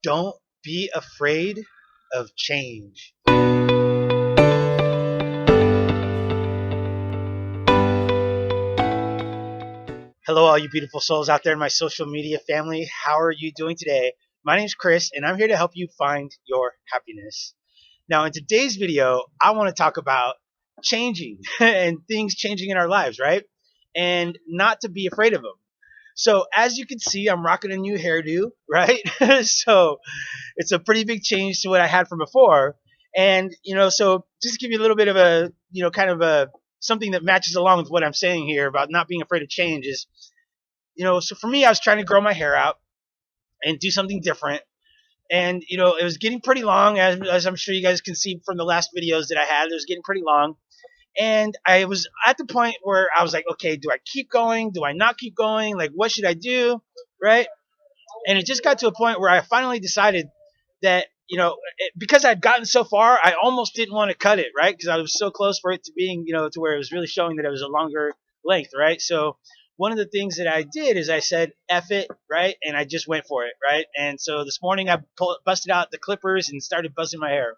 Don't be afraid of change. Hello, all you beautiful souls out there in my social media family. How are you doing today? My name is Chris, and I'm here to help you find your happiness. Now, in today's video, I want to talk about changing and things changing in our lives, right? And not to be afraid of them. So, as you can see, I'm rocking a new hairdo, right? So, it's a pretty big change to what I had from before. And, so just to give you a little bit of a, kind of a something that matches along with what I'm saying here about not being afraid of change is, so for me, I was trying to grow my hair out and do something different. And, it was getting pretty long, as I'm sure you guys can see from the last videos that I had. It was getting pretty long. And I was at the point where I was like, okay, do I keep going? Do I not keep going? Like, what should I do? Right? And it just got to a point where I finally decided that, because I'd gotten so far, I almost didn't want to cut it, right? Because I was so close for it to being, to where it was really showing that it was a longer length, right? So one of the things that I did is I said, F it, right? And I just went for it, right? And so this morning I busted out the clippers and started buzzing my hair.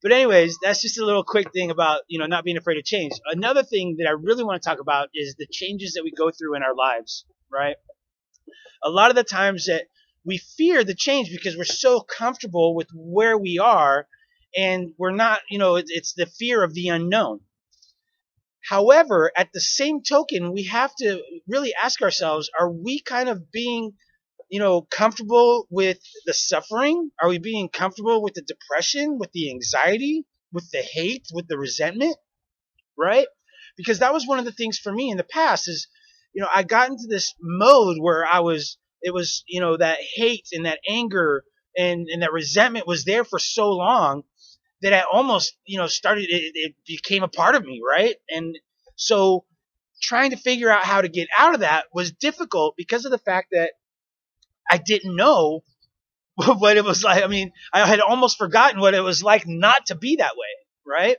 But anyways, that's just a little quick thing about, not being afraid of change. Another thing that I really want to talk about is the changes that we go through in our lives, right? A lot of the times that we fear the change because we're so comfortable with where we are, and we're not, it's the fear of the unknown. However, at the same token, we have to really ask ourselves, are we kind of being, comfortable with the suffering? Are we being comfortable with the depression, with the anxiety, with the hate, with the resentment, right? Because that was one of the things for me in the past is, I got into this mode where it was, that hate and that anger and that resentment was there for so long that I almost, it became a part of me, right? And so trying to figure out how to get out of that was difficult because of the fact that I didn't know what it was like. I mean, I had almost forgotten what it was like not to be that way, right?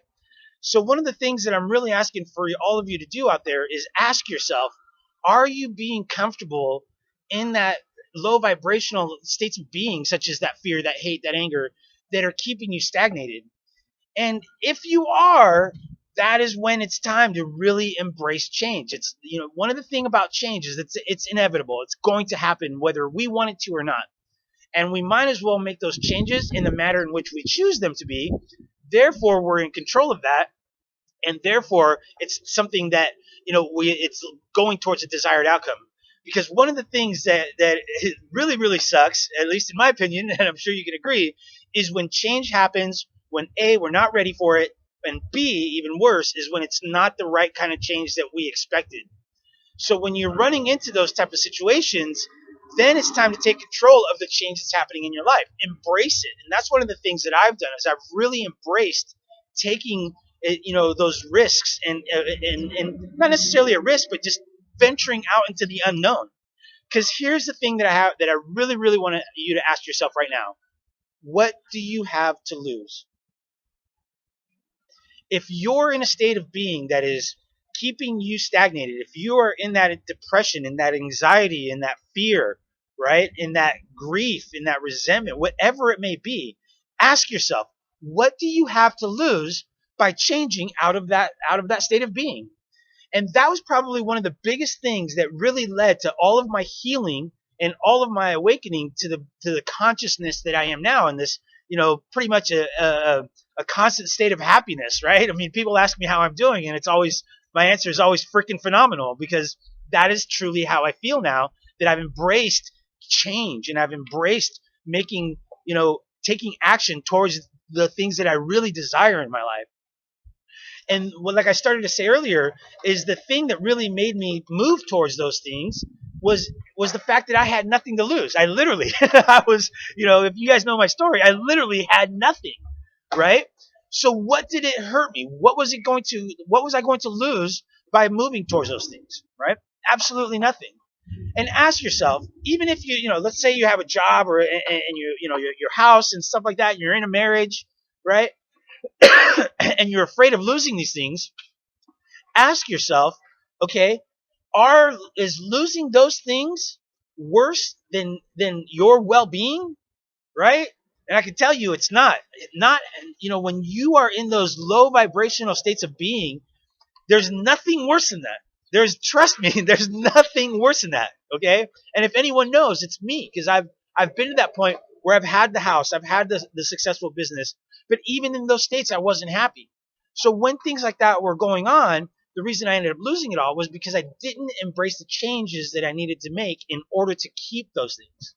So one of the things that I'm really asking for all of you to do out there is ask yourself, are you being comfortable in that low vibrational states of being, such as that fear, that hate, that anger, that are keeping you stagnated? And if you are, that is when it's time to really embrace change. It's, one of the thing about change is it's inevitable. It's going to happen whether we want it to or not. And we might as well make those changes in the manner in which we choose them to be. Therefore, we're in control of that, and therefore it's something that, it's going towards a desired outcome. Because one of the things that really sucks, at least in my opinion, and I'm sure you can agree, is when change happens when A, we're not ready for it, and B, even worse, is when it's not the right kind of change that we expected. So when you're running into those type of situations, then it's time to take control of the change that's happening in your life. Embrace it. And that's one of the things that I've done is I've really embraced taking, those risks and not necessarily a risk, but just venturing out into the unknown. Because here's the thing that I really want you to ask yourself right now. What do you have to lose? If you're in a state of being that is keeping you stagnated, if you are in that depression, in that anxiety, in that fear, right, in that grief, in that resentment, whatever it may be, ask yourself, what do you have to lose by changing out of that state of being? And that was probably one of the biggest things that really led to all of my healing and all of my awakening to the consciousness that I am now in this, pretty much a constant state of happiness, right? I mean, people ask me how I'm doing, and it's always, my answer is always freaking phenomenal, because that is truly how I feel now that I've embraced change and I've embraced making, taking action towards the things that I really desire in my life. And like I started to say earlier, is the thing that really made me move towards those things was the fact that I had nothing to lose. I literally, I was, if you guys know my story, I literally had nothing, right? So what did it hurt me? What was I going to lose by moving towards those things, right? Absolutely nothing. And ask yourself, even if let's say you have a job or and your house and stuff like that, you're in a marriage, right? And you're afraid of losing these things, ask yourself, okay, is losing those things worse than your well-being, right? And I can tell you it's not. Not, when you are in those low vibrational states of being, there's nothing worse than that. Trust me, there's nothing worse than that. Okay, and if anyone knows, it's me, because I've been to that point where I've had the house, I've had the successful business, but even in those states, I wasn't happy. So when things like that were going on, the reason I ended up losing it all was because I didn't embrace the changes that I needed to make in order to keep those things.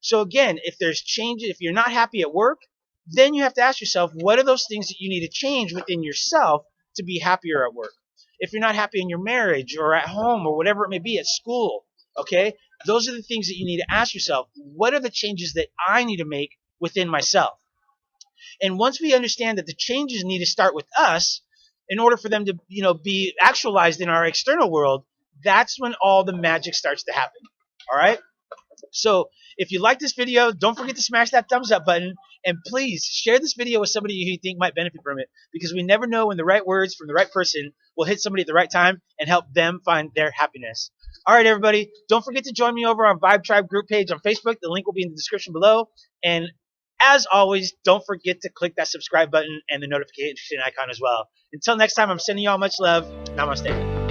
So again, if there's changes, if you're not happy at work, then you have to ask yourself, what are those things that you need to change within yourself to be happier at work? If you're not happy in your marriage or at home or whatever it may be at school, okay, those are the things that you need to ask yourself. What are the changes that I need to make within myself? And once we understand that the changes need to start with us in order for them to, be actualized in our external world, that's when all the magic starts to happen. All right? So if you like this video, don't forget to smash that thumbs up button, and please share this video with somebody who you think might benefit from it, because we never know when the right words from the right person will hit somebody at the right time and help them find their happiness. All right, everybody, don't forget to join me over on Vibe Tribe group page on Facebook. The link will be in the description below. And as always, don't forget to click that subscribe button and the notification icon as well. Until next time, I'm sending you all much love. Namaste.